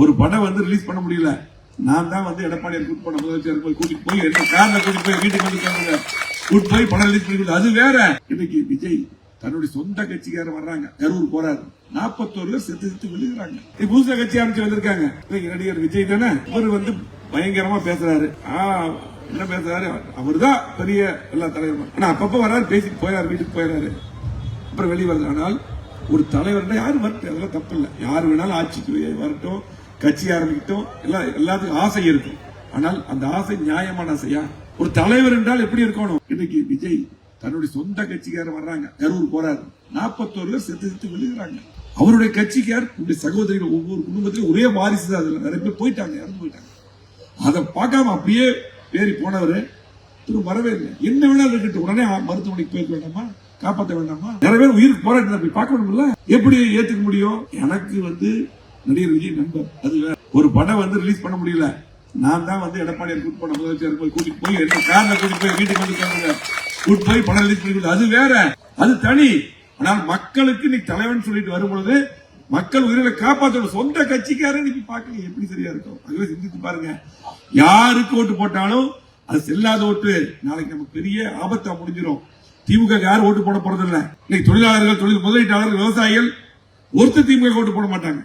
ஒரு படம் வந்து ரிலீஸ் பண்ண முடியல. நான் தான் வந்து எடப்பாடியார் கூட்டு போன முதலமைச்சர் கூட்டிட்டு போய் என்ன கார்ல கூட்டிட்டு போய் வீட்டுக்கு வந்து கூட்டு போய் படம் ரிலீஸ் பண்ணி அது வேற. இன்னைக்கு விஜய் தன்னுடைய சொந்த கட்சிக்காரர் வர்றாங்க, கரூர் போறாரு, 41 பேர் செத்து விழுகிறாங்க. புதுசா கட்சி ஆரம்பிச்சு வந்திருக்காங்க. நடிகர் விஜய் தானே இவர் வந்து பயங்கரமா பேசுறாரு. என்ன பேசுறாரு, அவர் தான் பெரிய எல்லா தலைவரும். ஆனா அப்பப்ப வராரு, பேசிட்டு போயாரு, வீட்டுக்கு போயிடாரு, அப்புறம் வெளியே வருது. ஆனால் ஒரு தலைவர் யாரும் வரட்டும், அதெல்லாம் தப்பு இல்லை. யார் வேணாலும் ஆட்சிக்கு வரட்டும், கட்சி ஆரம்பிக்கட்டும், எல்லாத்துக்கும் ஆசை இருக்கும். ஆனால் அந்த ஆசை நியாயமான ஆசையா? ஒரு தலைவர் என்றால் எப்படி இருக்கணும்? இன்னைக்கு விஜய் தன்னுடைய சொந்த கட்சிக்காரர் வர்றாங்க, கரூர் போறாரு, 41 பேர் செத்து விழுகிறாங்க. அவருடைய கட்சிக்கார் சகோதரிகள் ஒவ்வொரு குடும்பத்திலும் ஒரே வாரிசு தான். அதுல நிறைய பேர் போயிட்டாங்க, இறந்து போயிட்டாங்க. அதை பார்க்காம அப்படியே ஏறி போனவரு திரும்ப வரவே இல்லை. என்ன வேணாலும் இருக்கட்டும், உடனே மருத்துவமனைக்கு போயிருக்க வேண்டாமா, காப்பாற்ற வேண்டாமா? நிறைய பேர் உயிருக்கு போராட்டம் போய் பார்க்க முடியல. எப்படி ஏத்துக்க முடியும்? எனக்கு வந்து நடிகர் விஜய் நண்பர், அது ஒரு படம் வந்து ரிலீஸ் பண்ண முடியல. நான் தான் வந்து எடப்பாடியார் கூட்டு போன முதலமைச்சர் கூட்டிட்டு போய் என்ன கார்ல கூட்டிட்டு போய் வீட்டுக்கு வந்து கூட்டு போய் படம் ரிலீஸ் பண்ணி அது வேற, அது தனி. ஆனால் மக்களுக்கு நீ தலைவன் சொல்லிட்டு வரும்பொழுது மக்கள் உயிரை காப்பாற்ற சொந்த கட்சிக்காரன் இன்னைக்கு பார்க்க எப்படி சரியா இருக்கும்? அதுவே சிந்தித்து பாருங்க. யாருக்கு ஓட்டு போட்டாலும் அது செல்லாத ஓட்டு நாளைக்கு நமக்கு பெரிய ஆபத்தா முடிஞ்சிடும். திமுக யாரும் ஓட்டு போட போறதில்லை. இன்னைக்கு தொழிலாளர்கள், தொழில் முதலீட்டாளர்கள், விவசாயிகள் ஒருத்தர் திமுக ஓட்டு போட மாட்டாங்க.